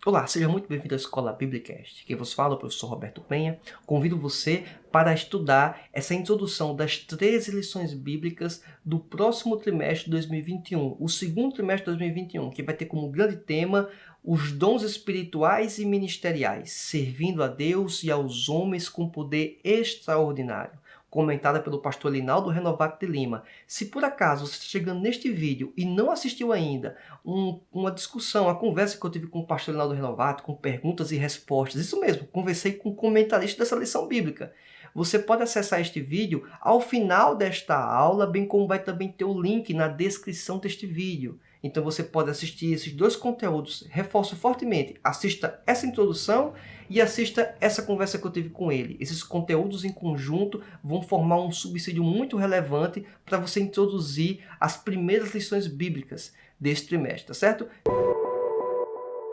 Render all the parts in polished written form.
Olá, seja muito bem-vindo à Escola Biblicast. Quem vos fala é o professor Roberto Penha. Convido você para estudar essa introdução das 13 lições bíblicas do próximo trimestre de 2021, o segundo trimestre de 2021, que vai ter como grande tema os dons espirituais e ministeriais, servindo a Deus e aos homens com poder extraordinário. Comentada pelo pastor Linaldo Renovato de Lima. Se por acaso você está chegando neste vídeo e não assistiu ainda uma discussão, uma conversa que eu tive com o pastor Linaldo Renovato, com perguntas e respostas, isso mesmo, conversei com o comentarista dessa lição bíblica. Você pode acessar este vídeo ao final desta aula, bem como vai também ter o link na descrição deste vídeo. Então você pode assistir esses dois conteúdos. Reforço fortemente, assista essa introdução e assista essa conversa que eu tive com ele. Esses conteúdos em conjunto vão formar um subsídio muito relevante para você introduzir as primeiras lições bíblicas deste trimestre, tá certo?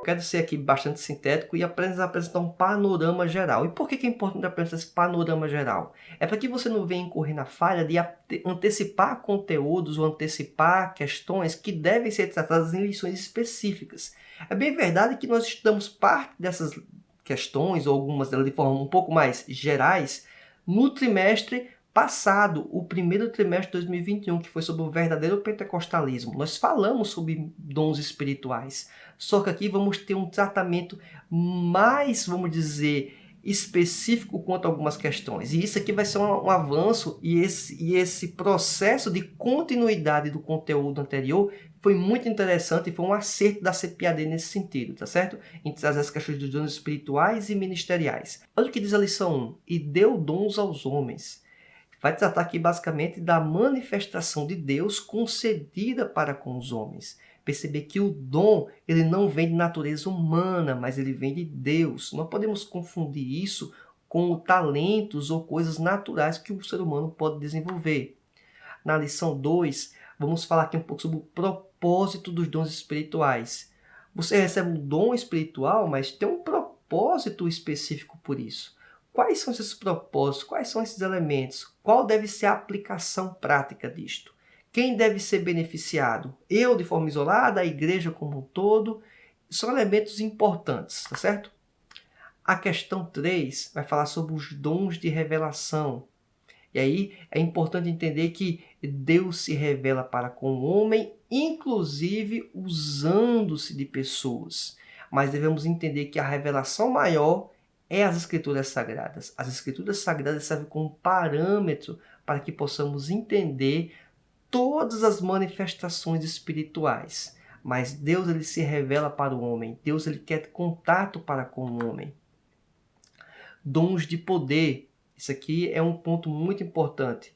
Quero ser aqui bastante sintético e apenas apresentar um panorama geral. E por que é importante apresentar esse panorama geral? É para que você não venha incorrer na falha de antecipar conteúdos ou antecipar questões que devem ser tratadas em lições específicas. É bem verdade que nós estudamos parte dessas questões, ou algumas delas de forma um pouco mais gerais, no trimestre passado, o primeiro trimestre de 2021, que foi sobre o verdadeiro pentecostalismo. Nós falamos sobre dons espirituais, só que aqui vamos ter um tratamento mais, vamos dizer, específico quanto a algumas questões. E isso aqui vai ser um avanço e esse processo de continuidade do conteúdo anterior foi muito interessante e foi um acerto da CPAD nesse sentido, tá certo? Em trazer as questões dos dons espirituais e ministeriais. Olha o que diz a lição 1. E deu dons aos homens. Vai tratar aqui basicamente da manifestação de Deus concedida para com os homens. Perceber que o dom ele não vem de natureza humana, mas ele vem de Deus. Não podemos confundir isso com talentos ou coisas naturais que o ser humano pode desenvolver. Na lição 2, vamos falar aqui um pouco sobre o propósito dos dons espirituais. Você recebe um dom espiritual, mas tem um propósito específico por isso. Quais são esses propósitos? Quais são esses elementos? Qual deve ser a aplicação prática disto? Quem deve ser beneficiado? Eu de forma isolada, a igreja como um todo? São elementos importantes, tá certo? A questão 3 vai falar sobre os dons de revelação. E aí é importante entender que Deus se revela para com o homem, inclusive usando-se de pessoas. Mas devemos entender que a revelação maior é as Escrituras Sagradas. As Escrituras Sagradas servem como parâmetro para que possamos entender todas as manifestações espirituais. Mas Deus ele se revela para o homem. Deus ele quer contato para com o homem. Dons de poder. Isso aqui é um ponto muito importante.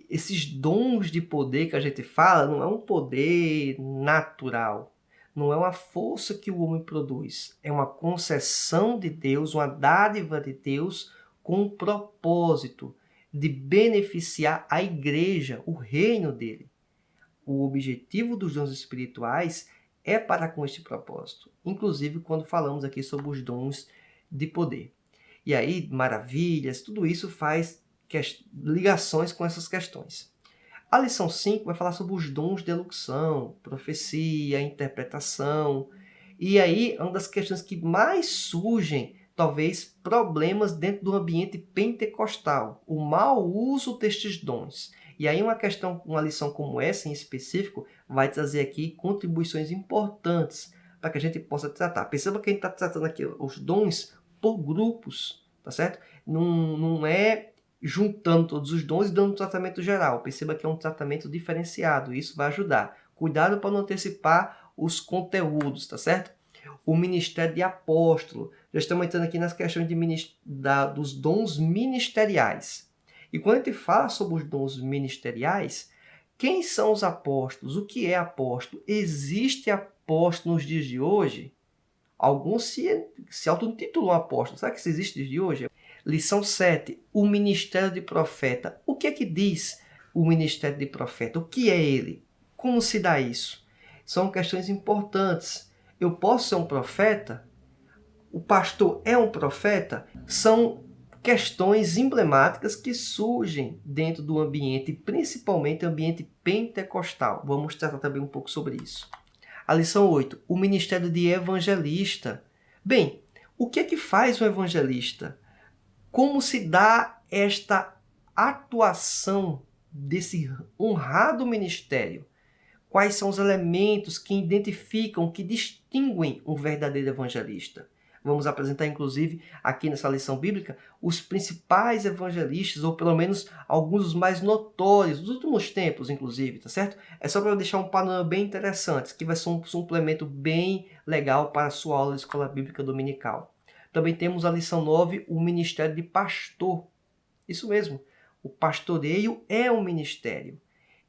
Esses dons de poder que a gente fala não é um poder natural. Não é uma força que o homem produz, é uma concessão de Deus, uma dádiva de Deus com o propósito de beneficiar a igreja, o reino dele. O objetivo dos dons espirituais é para com este propósito, inclusive quando falamos aqui sobre os dons de poder. E aí, maravilhas, tudo isso faz ligações com essas questões. A lição 5 vai falar sobre os dons de elocução, profecia, interpretação. E aí, uma das questões que mais surgem, talvez, problemas dentro do ambiente pentecostal. O mau uso destes dons. E aí, uma lição como essa em específico, vai trazer aqui contribuições importantes para que a gente possa tratar. Perceba que a gente está tratando aqui os dons por grupos, tá certo? Não é juntando todos os dons e dando um tratamento geral. Perceba que é um tratamento diferenciado. Isso vai ajudar. Cuidado para não antecipar os conteúdos, tá certo? O ministério de apóstolo. Já estamos entrando aqui nas questões dos dons ministeriais. E quando a gente fala sobre os dons ministeriais, quem são os apóstolos? O que é apóstolo? Existe apóstolo nos dias de hoje? Alguns se auto-intitulam apóstolo. Será que isso existe nos dias de hoje? Lição 7. O ministério de profeta. O que é que diz o ministério de profeta? O que é ele? Como se dá isso? São questões importantes. Eu posso ser um profeta? O pastor é um profeta? São questões emblemáticas que surgem dentro do ambiente, principalmente ambiente pentecostal. Vamos tratar também um pouco sobre isso. A lição 8. O ministério de evangelista. Bem, o que é que faz um evangelista? Como se dá esta atuação desse honrado ministério? Quais são os elementos que identificam, que distinguem um verdadeiro evangelista? Vamos apresentar, inclusive, aqui nessa lição bíblica, os principais evangelistas, ou pelo menos alguns dos mais notórios, dos últimos tempos, inclusive, tá certo? É só para deixar um panorama bem interessante, que vai ser um suplemento bem legal para a sua aula de Escola Bíblica Dominical. Também temos a lição 9, o ministério de pastor. Isso mesmo, o pastoreio é um ministério.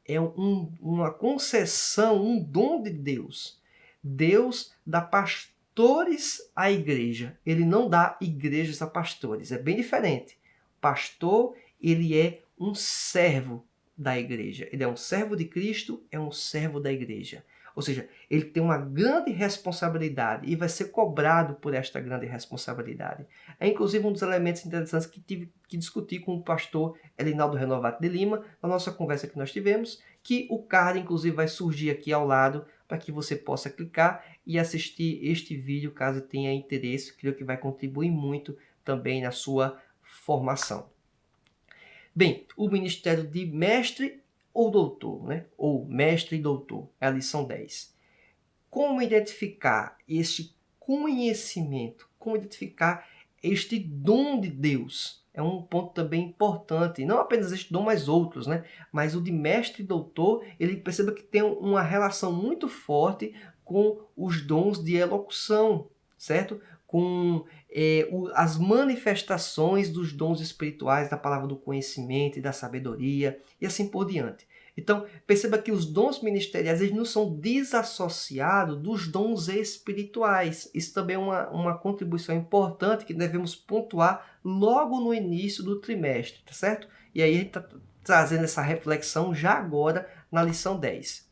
É uma concessão, um dom de Deus. Deus dá pastores à igreja. Ele não dá igrejas a pastores. É bem diferente. Pastor, ele é um servo da igreja. Ele é um servo de Cristo, é um servo da igreja. Ou seja, ele tem uma grande responsabilidade e vai ser cobrado por esta grande responsabilidade. É inclusive um dos elementos interessantes que tive que discutir com o pastor Elinaldo Renovato de Lima, na nossa conversa que nós tivemos, que o card inclusive vai surgir aqui ao lado para que você possa clicar e assistir este vídeo caso tenha interesse. Creio que vai contribuir muito também na sua formação. Bem, o ministério de mestre ou doutor, né? Ou mestre e doutor, é a lição 10. Como identificar este conhecimento? Como identificar este dom de Deus? É um ponto também importante. Não apenas este dom, mas outros, né? Mas o de mestre e doutor, ele perceba que tem uma relação muito forte com os dons de elocução, certo? Com as manifestações dos dons espirituais, da palavra do conhecimento e da sabedoria, e assim por diante. Então, perceba que os dons ministeriais eles não são desassociados dos dons espirituais. Isso também é uma contribuição importante que devemos pontuar logo no início do trimestre, tá certo? E aí a gente está trazendo essa reflexão já agora na lição 10.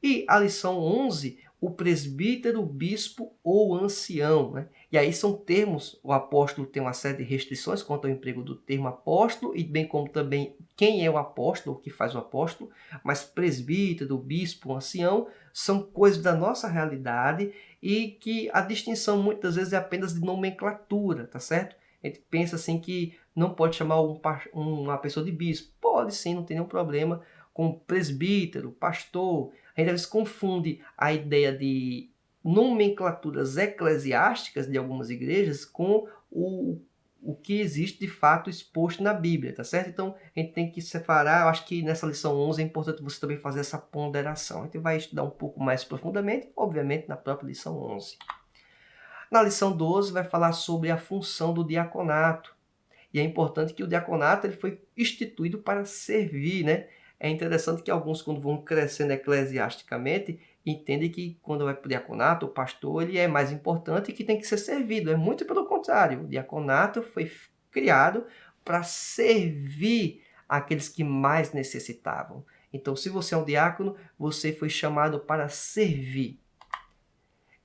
E a lição 11, o presbítero, o bispo ou ancião, né? E aí são termos, o apóstolo tem uma série de restrições quanto ao emprego do termo apóstolo, e bem como também quem é o apóstolo, o que faz o apóstolo, mas presbítero, bispo, ancião, são coisas da nossa realidade e que a distinção muitas vezes é apenas de nomenclatura, tá certo? A gente pensa assim que não pode chamar uma pessoa de bispo. Pode sim, não tem nenhum problema com presbítero, pastor. A gente às vezes confunde a ideia de nomenclaturas eclesiásticas de algumas igrejas com o que existe de fato exposto na Bíblia, tá certo? Então, a gente tem que separar. Eu acho que nessa lição 11 é importante você também fazer essa ponderação. A gente vai estudar um pouco mais profundamente, obviamente, na própria lição 11. Na lição 12 vai falar sobre a função do diaconato. E é importante que o diaconato ele foi instituído para servir, né? É interessante que alguns, quando vão crescendo eclesiasticamente, entendem que quando vai para o diaconato, o pastor ele é mais importante e que tem que ser servido. É muito pelo contrário. O diaconato foi criado para servir aqueles que mais necessitavam. Então, se você é um diácono, você foi chamado para servir.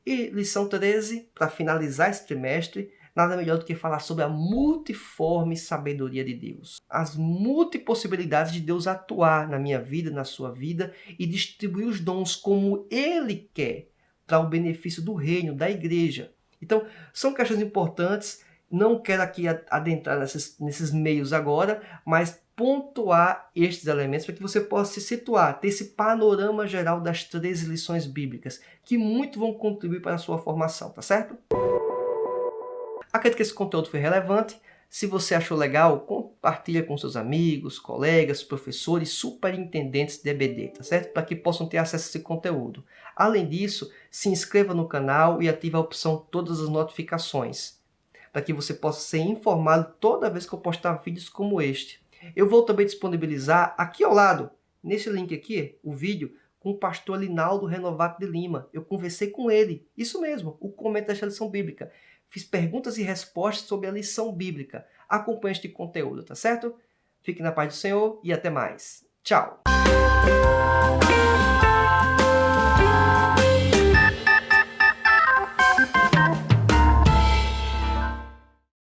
E lição 13, para finalizar esse trimestre, nada melhor do que falar sobre a multiforme sabedoria de Deus. As multipossibilidades de Deus atuar na minha vida, na sua vida e distribuir os dons como Ele quer para o benefício do reino, da igreja. Então, são questões importantes. Não quero aqui adentrar nesses meios agora, mas pontuar estes elementos para que você possa se situar, ter esse panorama geral das 13 lições bíblicas, que muito vão contribuir para a sua formação, tá certo? Acredito que esse conteúdo foi relevante. Se você achou legal, compartilha com seus amigos, colegas, professores, superintendentes de EBD, tá certo? Para que possam ter acesso a esse conteúdo. Além disso, se inscreva no canal e ative a opção todas as notificações, para que você possa ser informado toda vez que eu postar vídeos como este. Eu vou também disponibilizar aqui ao lado, nesse link aqui, o vídeo com o pastor Elinaldo Renovato de Lima. Eu conversei com ele, isso mesmo, o comento desta lição bíblica. Fiz perguntas e respostas sobre a lição bíblica. Acompanhe este conteúdo, tá certo? Fique na paz do Senhor e até mais. Tchau!